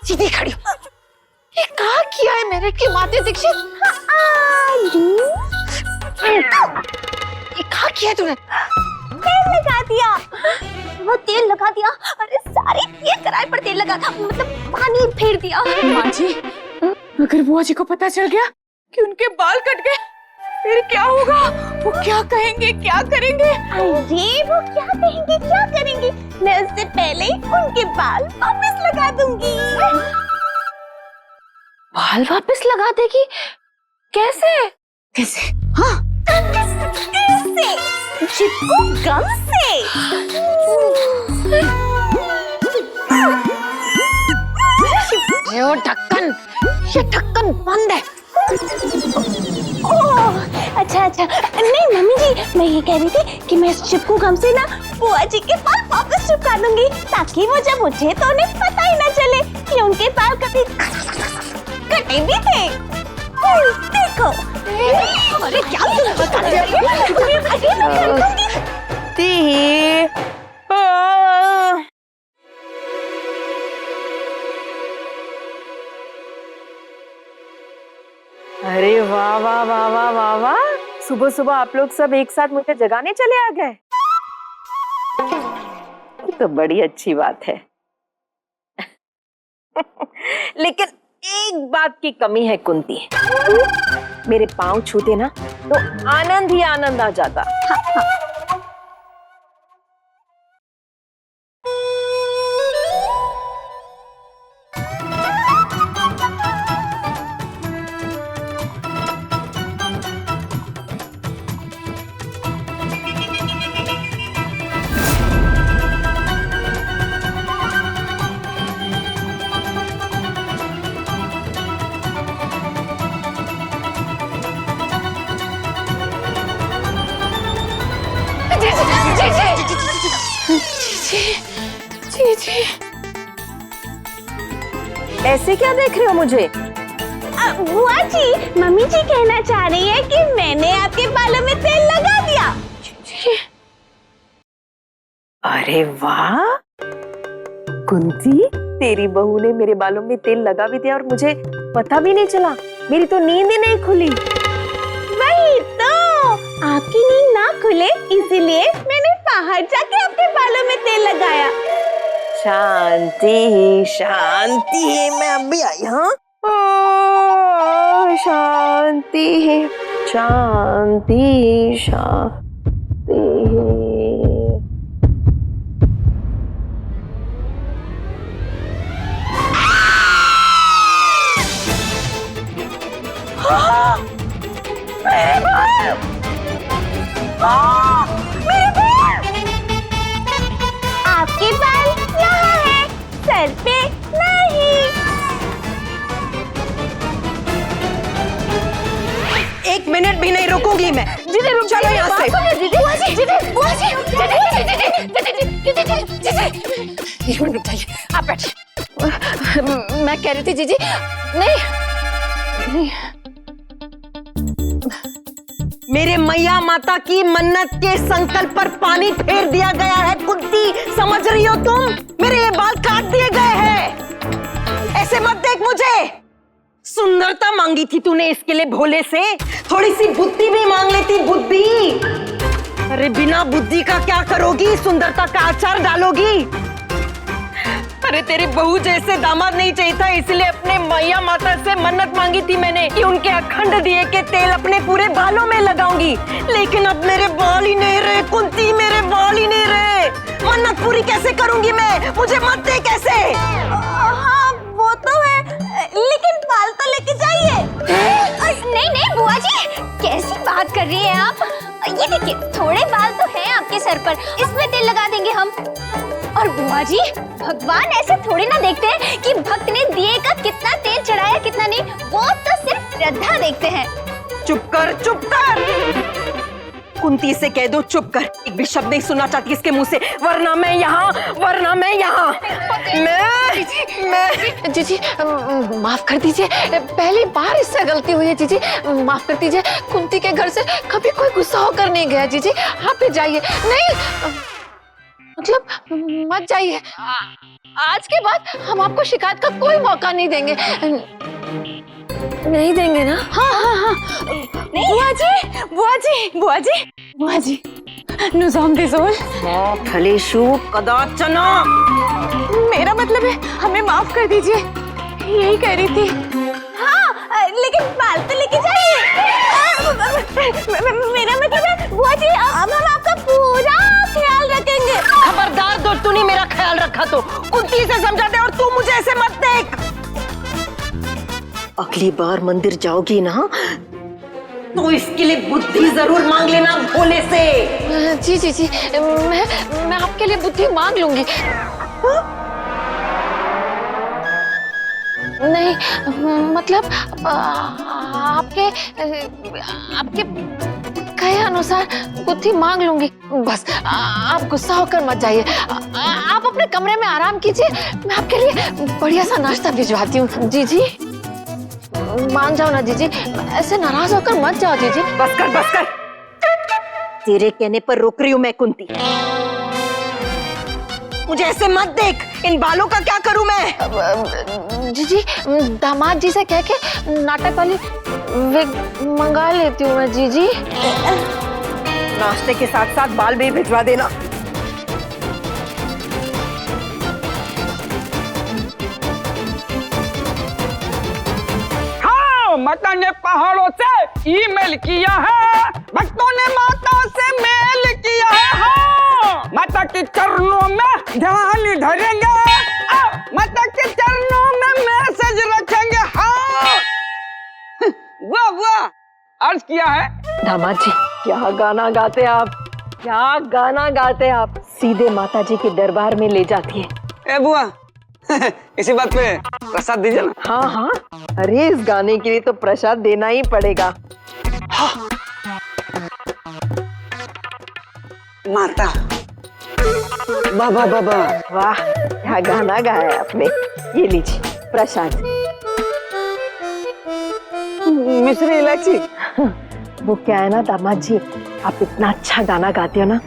सीधी खड़ी हो। ये कहा किया है मेरे की माते दीक्षित? ये कहा किया है तूने? तेल लगा दिया, वो तेल लगा दिया। अरे सारी ये कराए पर तेल लगा था, मतलब पानी फेर दिया। माँ जी, अगर बुआ जी को पता चल गया कि उनके बाल कट गए फिर क्या होगा? वो क्या कहेंगे, क्या करेंगे? अरे वो क्या कहेंगे, क्या करेंगे? मैं उससे पहले ही उनके बाल वापस लगा दूंगी। बाल वापस लगा देगी? कैसे? कैसे? हाँ, कैसे? चिपकू गम से। ये ढक्कन, ये ढक्कन बंद है। ओह, अच्छा अच्छा। नहीं मम्मी जी, मैं ये कह रही थी कि मैं इस चिपकू गम से ना बुआ जी के बाल वापस चिपका दूंगी, ताकि वो जब उठे तो उन्हें पता ही ना चले कि उनके बाल कभी कटे भी थे। देखो। अरे क्या बता रही अरे वाह वाह वाह वाह वाह वाह, सुबह सुबह आप लोग सब एक साथ मुझे जगाने चले आ गए। तो बड़ी अच्छी बात है। लेकिन एक बात की कमी है कुंती, मेरे पाँव छूते ना तो आनंद ही आनंद आ जाता। जी। ऐसे क्या देख रहे हो मुझे? बुआ जी, मम्मी जी कहना चाह रही है कि मैंने आपके बालों में तेल लगा दिया। अरे वाह कुंती, तेरी बहू ने मेरे बालों में तेल लगा भी दिया और मुझे पता भी नहीं चला। मेरी तो नींद ही नहीं खुली। वही तो, आपकी नींद ना खुले इसीलिए मैंने बाहर जाके आपके बालों में तेल लगाया। शांति शांति, मैं अभी आई। हाँ, शांति शांति शांति। मेरे बाल! मेरे बाल! आपके बाल यहाँ है, सर पे नहीं। एक मिनट भी नहीं रुकूंगी मैं। जीजी रुक, चलो यहाँ से। बुआ जी, बुआ जी, एक मिनट रुक जाइए, आप बैठिए। मैं कह रही थी जीजी, नहीं, मेरे मैया माता की मन्नत के संकल्प पर पानी फेर दिया गया है कुंती, समझ रही हो तुम? मेरे ये बाल काट दिए गए हैं। ऐसे मत देख मुझे। सुंदरता मांगी थी तूने, इसके लिए भोले से थोड़ी सी बुद्धि भी मांग लेती। बुद्धि? अरे बिना बुद्धि का क्या करोगी? सुंदरता का अचार डालोगी? अरे तेरी बहू जैसे दामाद नहीं चाहिए था, इसलिए अपने मैया माता से मन्नत मांगी थी मैंने कि उनके अखंड दिए के तेल अपने पूरे बालों में लगाऊंगी। लेकिन अब मेरे बाल ही नहीं रहे कुंती, मेरे बाल ही नहीं रहे। मन्नत पूरी कैसे करूंगी मैं? मुझे मत दे कैसे? हाँ वो तो है, लेकिन बाल तो लेके जाइए। नहीं नहीं बुआ जी, कैसी बात कर रही हैं आप? ये देखिए, थोड़े बाल तो हैं आपके सर पर, इसमें तेल लगा देंगे हम। और बुआ जी, भगवान ऐसे थोड़ी ना देखते हैं कि भक्त ने दिए का कितना तेल चढ़ाया कितना नहीं, वो तो सिर्फ श्रद्धा देखते हैं। चुप कर, चुप कर। कुंती से कह दो चुप कर, एक भी शब्द नहीं सुनना चाहती इसके मुंह से, वरना मैं यहाँ मैं जीजी माफ कर दीजिए, पहली बार इससे गलती हुई है जीजी, माफ कर दीजिए। कुंती के घर से कभी कोई गुस्सा होकर नहीं गया जीजी, आप ही जाइए। नहीं मतलब मत जाइए, आज के बाद हम आपको शिकायत का कोई मौका नहीं देंगे। नहीं देंगे ना? हाँ हाँ हाँ। बुआ जी, बुआ जी, बुआ जी, बुआ जी, नुज़ाम दिज़ोल। फलेशु कदाचना। मेरा मतलब है हमें माफ कर दीजिए, यही कह रही थी। हाँ, लेकिन बाल तो लेके जाइए। मेरा मतलब है बुआ जी, अब हम आपका पूरा ख्याल रखेंगे। खबरदार, जो तूने मेरा ख्याल रखा तो कुंती से समझा दे, और तू मुझे ऐसे मत देख। अगली बार मंदिर जाओगी ना तो इसके लिए बुद्धि जरूर मांग लेना भोले से। जी जी जी, मैं आपके लिए बुद्धि मांग लूंगी। नहीं मतलब आपके कहे अनुसार बुद्धि मांग लूंगी। बस आप गुस्सा होकर मत जाइए। आप अपने कमरे में आराम कीजिए, मैं आपके लिए बढ़िया सा नाश्ता भिजवाती हूँ। जी जी, मान जाओ ना जीजी, ऐसे नाराज होकर मत जाओ जीजी। बस कर, बस कर। तेरे कहने पर रोक रही हूँ मैं कुंती। मुझे ऐसे मत देख। इन बालों का क्या करूं मैं? जीजी, दामाद जी से कह के नाटक वाली विग मंगा लेती हूँ मैं। जीजी, नाश्ते के साथ साथ बाल भी भिजवा देना। माता ने पहाड़ों से ईमेल किया है, भक्तों ने माता से मेल किया है। हाँ, माता के चरणों में ध्यान धरेंगे, माता के चरणों में मैसेज रखेंगे। हाँ, वाह वाह, अर्ज किया है। दामाद जी, क्या गाना गाते आप, क्या गाना गाते आप। सीधे माता जी के दरबार में ले जाती है। ए बुआ, इसी बात पे प्रसाद दीजिए ना। हाँ हाँ, अरे इस गाने के लिए तो प्रसाद देना ही पड़ेगा। हाँ। माता, बाबा बाबा, वाह, क्या गाना गाया है आपने। ये लीजिए प्रसाद। मिश्री इलायची। वो क्या है ना दामाद जी, आप इतना अच्छा गाना गाते हो ना,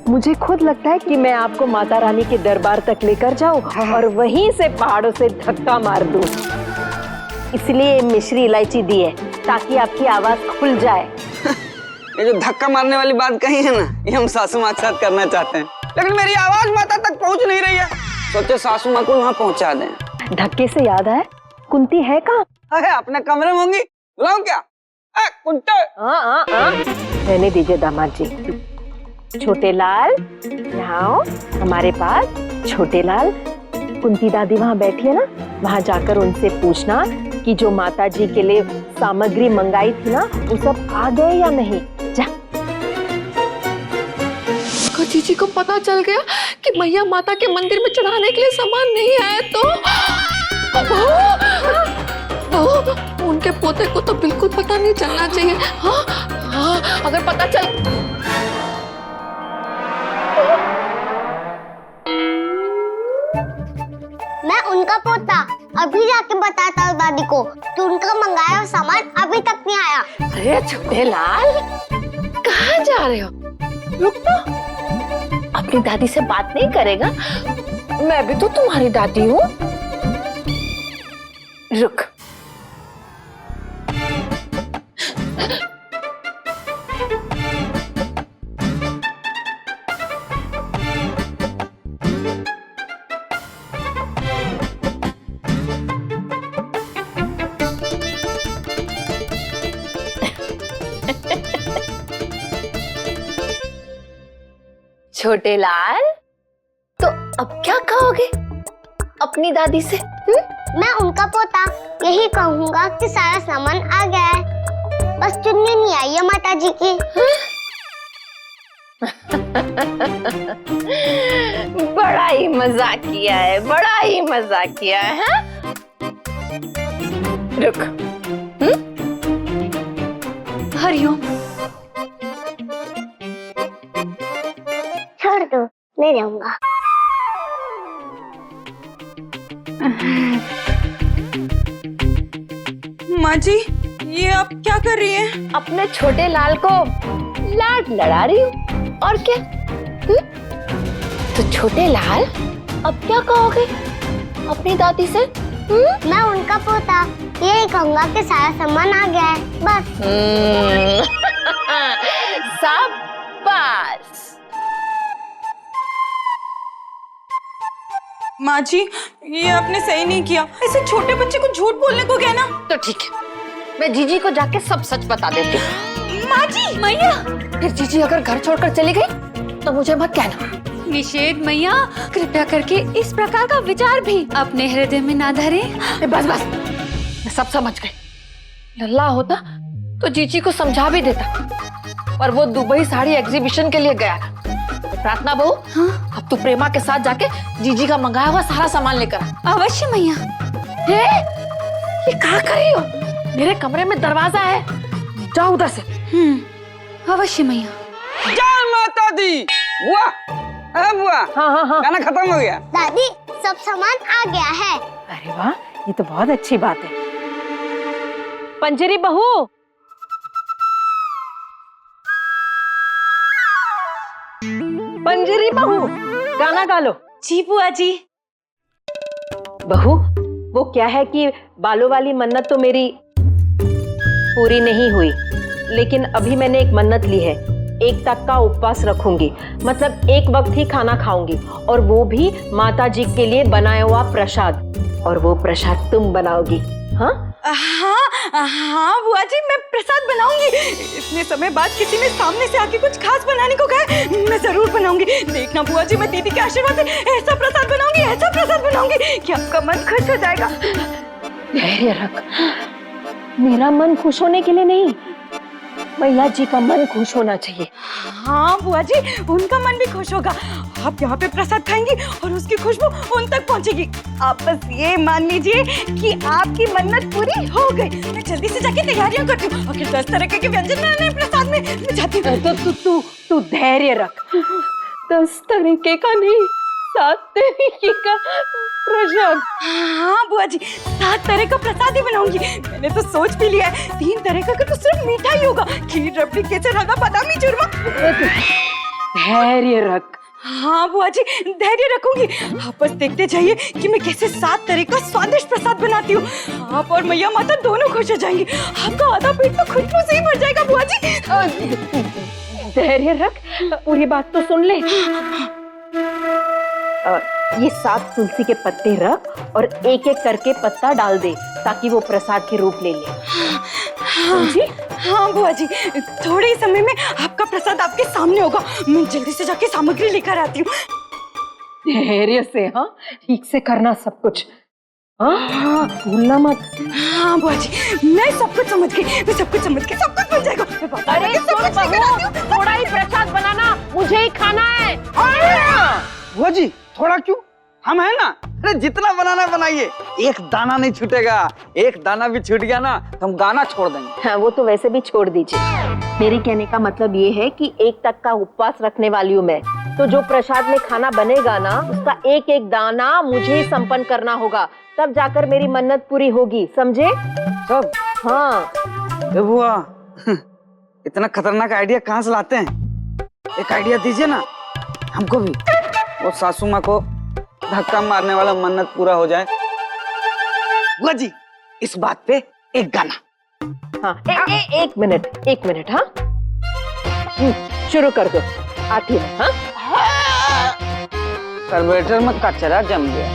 मुझे खुद लगता है कि मैं आपको माता रानी के दरबार तक लेकर जाऊं और वहीं से पहाड़ों से धक्का मार दूं। इसलिए मिश्री इलायची दी है ताकि आपकी आवाज खुल जाए। ये जो धक्का मारने वाली बात कही है ना, ये हम सासू माँ के साथ करना चाहते हैं, लेकिन मेरी आवाज माता तक पहुंच नहीं रही है। सोचे सासू माँ को वहाँ पहुंचा दें। धक्के से याद है, कुंती है कहाँ? अरे अपने कमरे में होंगी, बुलाऊं क्या? कुंते। रहने दीजिए दामाद जी। छोटे लाल, यहाँ हमारे पास। छोटे लाल, कुंती दादी वहाँ बैठी है ना, वहाँ जाकर उनसे पूछना कि जो माता जी के लिए सामग्री मंगाई थी ना, वो सब आ गए या नहीं। जा। जीजी को पता चल गया कि मैया माता के मंदिर में चढ़ाने के लिए सामान नहीं आया तो उनके पोते को तो बिल्कुल पता नहीं चलना चाहिए। हाँ हाँ, अगर पता चल। मैं उनका पोता अभी जाके बताता हूँ दादी को कि उनका मंगाया हुआ सामान अभी तक नहीं आया। अरे छोटे लाल, कहाँ जा रहे हो? रुक तो, अपनी दादी से बात नहीं करेगा? मैं भी तो तुम्हारी दादी हूँ। रुक। छोटे लाल, तो अब क्या कहोगे अपनी दादी से? मैं उनका पोता यही कहूँगा कि सारा सामान आ गया है, बस चुन्नी नहीं आई है माता जी की। बड़ा ही मजाक किया है, बड़ा ही मजाक किया है। रुक। हरिओम। छोड़ दो, ले जाऊंगा। माँ जी, ये आप क्या कर रही हैं? अपने छोटे लाल को लाड लड़ा रही हूँ, और क्या? तो छोटे लाल, अब क्या कहोगे अपनी दादी से? मैं उनका पोता, यही कहूँगा कि सारा सामान आ गया है, बस। शाबाश। माँ जी, ये आपने सही नहीं किया। ऐसे छोटे बच्चे को झूठ बोलने को कहना। तो ठीक है, मैं जीजी को जाके सब सच बता देती हूँ। माँ जी, मैया। फिर जीजी अगर घर छोड़कर चली गई तो मुझे मत कहना। निषेध मैया, कृपया करके इस प्रकार का विचार भी अपने हृदय में ना धरें। बस बस, मैं सब समझ गई। लल्ला होता तो जीजी को समझा भी देता, पर वो दुबई साड़ी एग्जीबिशन के लिए गया। प्रार्थना बहू, अब तू प्रेमा के साथ जाके जीजी का मंगाया हुआ सारा सामान लेकर आ। अवश्य मैया। ये क्या कर रही हो? मेरे कमरे में दरवाजा है, जाओ उधर से। अवश्य मैया। जय माता दी। बुआ, अरे बुआ, हाँ। खाना खत्म हो गया। दादी, सब सामान आ गया है। अरे वाह, ये तो बहुत अच्छी बात है। पंजरी बहू, पंजरी बहू, गाना गा लो। जी बुआ जी। बहू, वो क्या है कि बालों वाली मन्नत तो मेरी पूरी नहीं हुई, लेकिन अभी मैंने एक मन्नत ली है। 1 तक का उपवास रखूंगी, मतलब 1 वक्त ही खाना खाऊंगी, और वो भी माता जी के लिए बनाया हुआ प्रसाद। और वो प्रसाद तुम बनाओगी? हाँ हाँ बुआ जी, मैं प्रसाद बनाऊंगी। इतने समय बाद किसी ने सामने से आके कुछ खास बनाने को कहा, मैं जरूर बनाऊंगी। देखना बुआ जी, मैं दीदी के आशीर्वाद से ऐसा प्रसाद बनाऊंगी, ऐसा प्रसाद बनाऊंगी कि आपका मन खुश हो जाएगा। धैर्य रख, मेरा मन खुश होने के लिए नहीं, मैया जी का मन खुश होना चाहिए। हाँ बुआ जी, उनका मन भी खुश होगा। आप यहाँ पे प्रसाद खाएंगी और उसकी खुशबू उन तक पहुँचेगी। आप बस ये मान लीजिए कि आपकी मन्नत पूरी हो गई। मैं जल्दी से जाके तैयारियां करती हूँ और 10 तरह के व्यंजन बनाने हैं प्रसाद में। मैं जाती हूँ। तो तू धैर्य रख। 10 तरीके का नहीं, 7 तरीके का प्रसाद। हाँ बुआ जी, 7 तरह का प्रसाद ही बनाऊंगी। मैंने तो सोच भी लिया है, 3 तरह का तो सिर्फ मीठा ही होगा। खीर, रबड़ी, केसर, हलवा, बादामी चूरमा। धैर्य रख। हाँ बुआ जी, धैर्य रखूंगी। आप बस देखते जाइए कि मैं कैसे 7 तरह का स्वादिष्ट प्रसाद बनाती हूँ। आप और मैया माता दोनों खुश हो जाएंगी। आपका आधा पेट तो खुशबू से ही भर जाएगा बुआ जी। धैर्य रख, पूरी बात तो सुन ले। ये 7 तुलसी के पत्ते रख और एक एक करके पत्ता डाल दे, ताकि वो प्रसाद के रूप ले ले। समझी? हाँ बुआ जी, थोड़े ही समय में आपका प्रसाद आपके सामने होगा। मैं जल्दी से जाके सामग्री लेकर आती हूँ। धैर्य से, हाँ, ठीक से करना सब कुछ। हाँ, भूलना मत। हाँ बुआ जी, मैं सब कुछ समझ गई। मैं सब कुछ समझ गई, सब कुछ बन जाएगा। अरे सुन बहू, थोड़ा ही प्रसाद बनाना, मुझे ही खाना है। बुआ जी, थोड़ा क्यों, हम है ना। अरे जितना बनाना बनाइए, एक दाना नहीं छूटेगा। एक दाना भी छूट गया ना तो हम गाना छोड़ देंगे। हाँ, वो तो वैसे भी छोड़ दीजिए। मेरे कहने का मतलब ये है कि 1 तक का उपवास रखने वाली हूँ मैं, तो जो प्रसाद में खाना बनेगा ना, उसका एक एक दाना मुझे ही संपन्न करना होगा, तब जाकर मेरी मन्नत पूरी होगी, समझे? सब? हाँ। बुआ, इतना खतरनाक आइडिया कहाँ से लाते हैं? एक आइडिया दीजिए ना हमको भी। वो सासू माँ को धक्का मारने वाला मन्नत पूरा हो जाए। बुआ जी, इस बात पे एक गाना। हाँ, एक मिनट। हाँ, शुरू कर दो, आती है। हाँ, कार्बोरेटर में कचरा जम गया।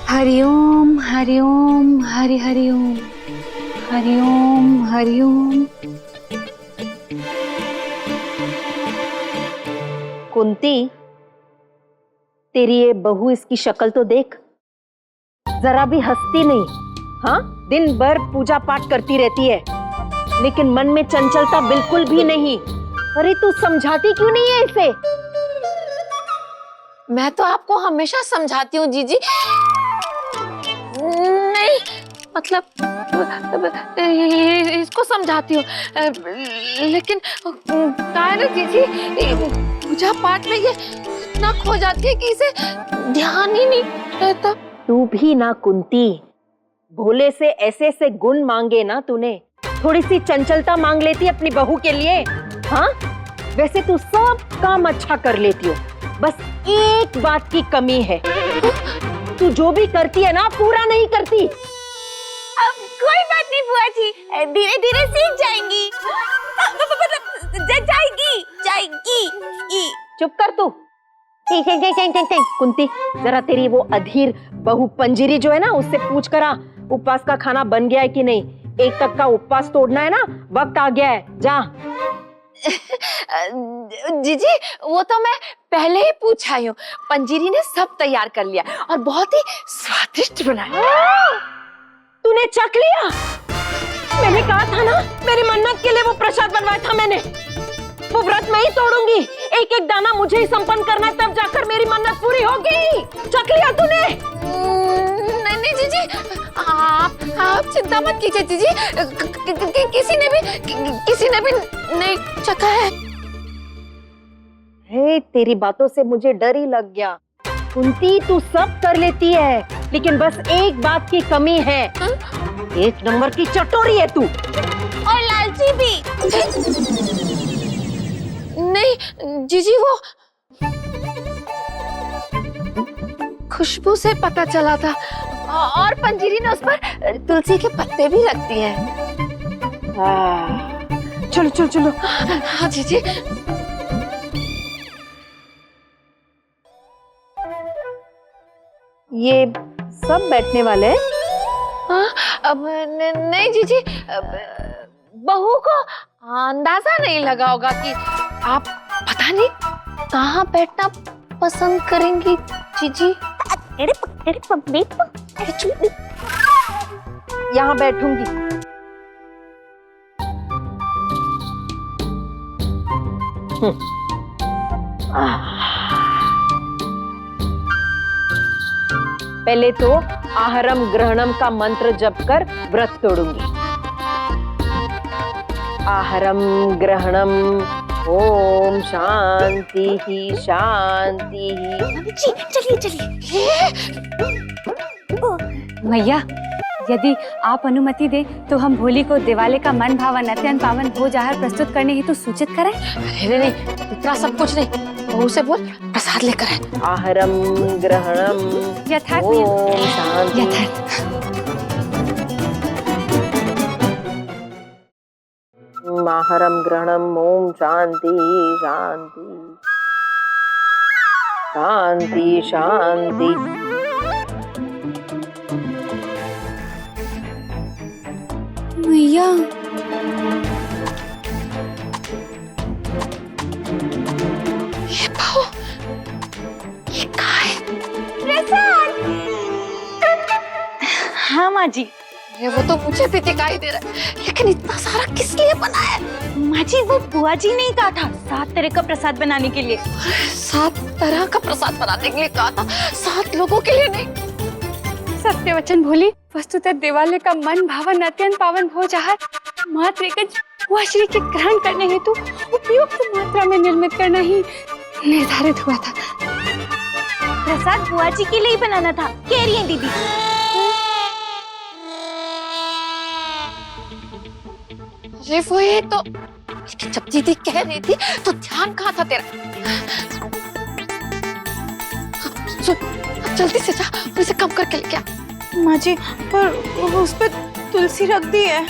हरिओम हरिओम हरि हरिओम हरिओम हरिओम। कुंती, तेरी ये बहू, इसकी शक्ल तो देख, जरा भी हंसती नहीं। हाँ, दिन भर पूजा पाठ करती रहती है, लेकिन मन में चंचलता बिल्कुल भी नहीं। अरे तू समझाती क्यों नहीं है इसे? मैं तो आपको हमेशा समझाती हूँ जीजी। नहीं, मतलब इसको समझाती हूँ, लेकिन क्या है ना जीजी, पूजा पाठ में ये इतना खो जाती है कि इसे ध्यान ही नहीं रहता। तू भी ना कुंती, भोले से ऐसे ऐसे गुण मांगे ना तूने, थोड़ी सी चंचलता मांग लेती अपनी बहू के लिए। हाँ, वैसे तू सब काम अच्छा कर लेती हो, बस एक बात की कमी है। तू जो भी करती है ना पूरा नहीं करती। अब कोई बात नहीं बुआ जी, धीरे धीरे सीख जाएंगी। जाएगी। चुप कर तू। कुंती, जरा तेरी वो अधीर बहू पंजीरी जो है ना, उससे पूछ करा उपवास का खाना बन गया है कि नहीं। 1 तक का उपवास तोड़ना है ना, वक्त आ गया है, जा। जीजी वो तो मैं पहले ही पूछ आई हूँ, पंजीरी ने सब तैयार कर लिया और बहुत ही स्वादिष्ट बनाया। तूने चख लिया? मैंने कहा था ना, मेरी मन्नत के लिए वो प्रसाद बनवाया था मैंने। वो व्रत मैं ही तोड़ूंगी, एक एक दाना मुझे ही संपन्न करना है, तब जाकर मेरी मन्नत पूरी होगी। चख लिया तूने? नहीं जीजी, आप चिंता मत कीजिए जीजी, किसी ने भी नहीं चखा है। हे, तेरी बातों से मुझे डर ही लग गया। कुंती, तू सब कर लेती है, लेकिन बस एक बात की कमी है। 1 नंबर की चटोरी है तू। और लालची भी। नहीं जीजी, वो खुशबू से पता चला था, और पंजीरी ने उस पर तुलसी के पत्ते भी रख दिए हैं। चलो चलो चलो। हाँ जीजी। ये सब बैठने वाले हैं? हाँ, अब नहीं जीजी, बहू को अंदाजा नहीं लगा होगा कि आप पता नहीं कहाँ बैठना पसंद करेंगी जीजी। यहाँ बैठूंगी। पहले तो आहरम ग्रहणम का मंत्र जप कर व्रत तोड़ूंगी। आहरम ग्रहणम ओम शांति ही शांति ही। चलिए। मैया, यदि आप अनुमति दे तो हम भोली को दिवाली का मन भावन अत्यंत पावन भोज आहार प्रस्तुत करने हेतु सूचित करें। नहीं, इतना सब कुछ नहीं, बहू से बोल प्रसाद लेकर आए। आहरम ग्रहणम यथार्थ ओम शांति। यथार्थ। आहरम ग्रहणम ओम शांति शांति शांति शांति। मैया, ये बहू, ये कहाँ है? हाँ माँ जी। ये वो तो मुझे भी दिखाई दे रहा है, लेकिन इतना सारा किस लिए बना है? माँ जी, वो बुआ जी ने कहा था 7 तरह का प्रसाद बनाने के लिए। 7 तरह का प्रसाद बनाने के लिए कहा था, 7 लोगों के लिए नहीं। सत्य वचन भोली, वस्तुतः दिवाली का मन भावन अत्यंत पावन भोज आहार मात्र एकज बुआ श्री के ग्रहण करने हेतु उपयुक्त मात्रा में निर्मित करना ही निर्धारित हुआ था। प्रसाद बुआ जी के लिए ही बनाना था, कह रही है दीदी। अरे वो ये तो, लेकिन जब दीदी कह रही थी तो ध्यान कहाँ था तेरा? जल्दी से जा, इसे कम करके लेके आ। माँ जी, पर उस पर तुलसी रख दी है।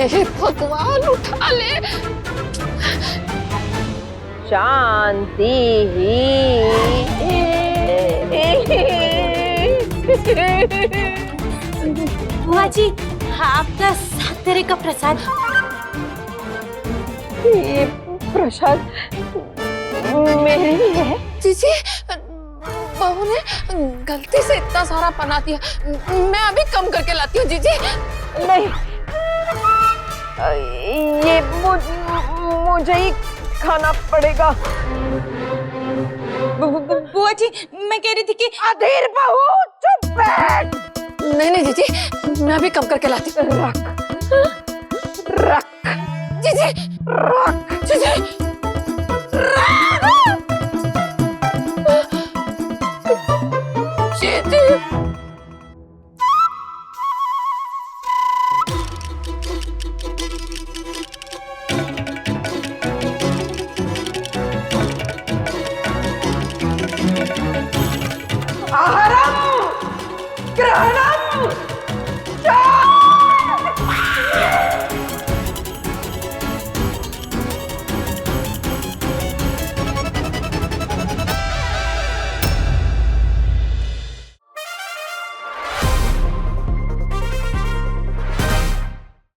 हे भगवान, उठा ले। शांति ही। बुआ जी, आपका 7 तरह का प्रसाद। ये प्रसाद मेरे लिए है? जीजी, बहू ने गलती से इतना सारा बना दिया, मैं अभी कम करके लाती हूँ जीजी। नहीं, ये मुझे ही खाना पड़ेगा। बुआ जी, मैं कह रही थी कि अधीर बहू, चुप बैठ। नहीं जीजी, मैं अभी कम करके लाती हूँ। रख जीजी, रख जीजी, जीजी। आहारम ग्रहणम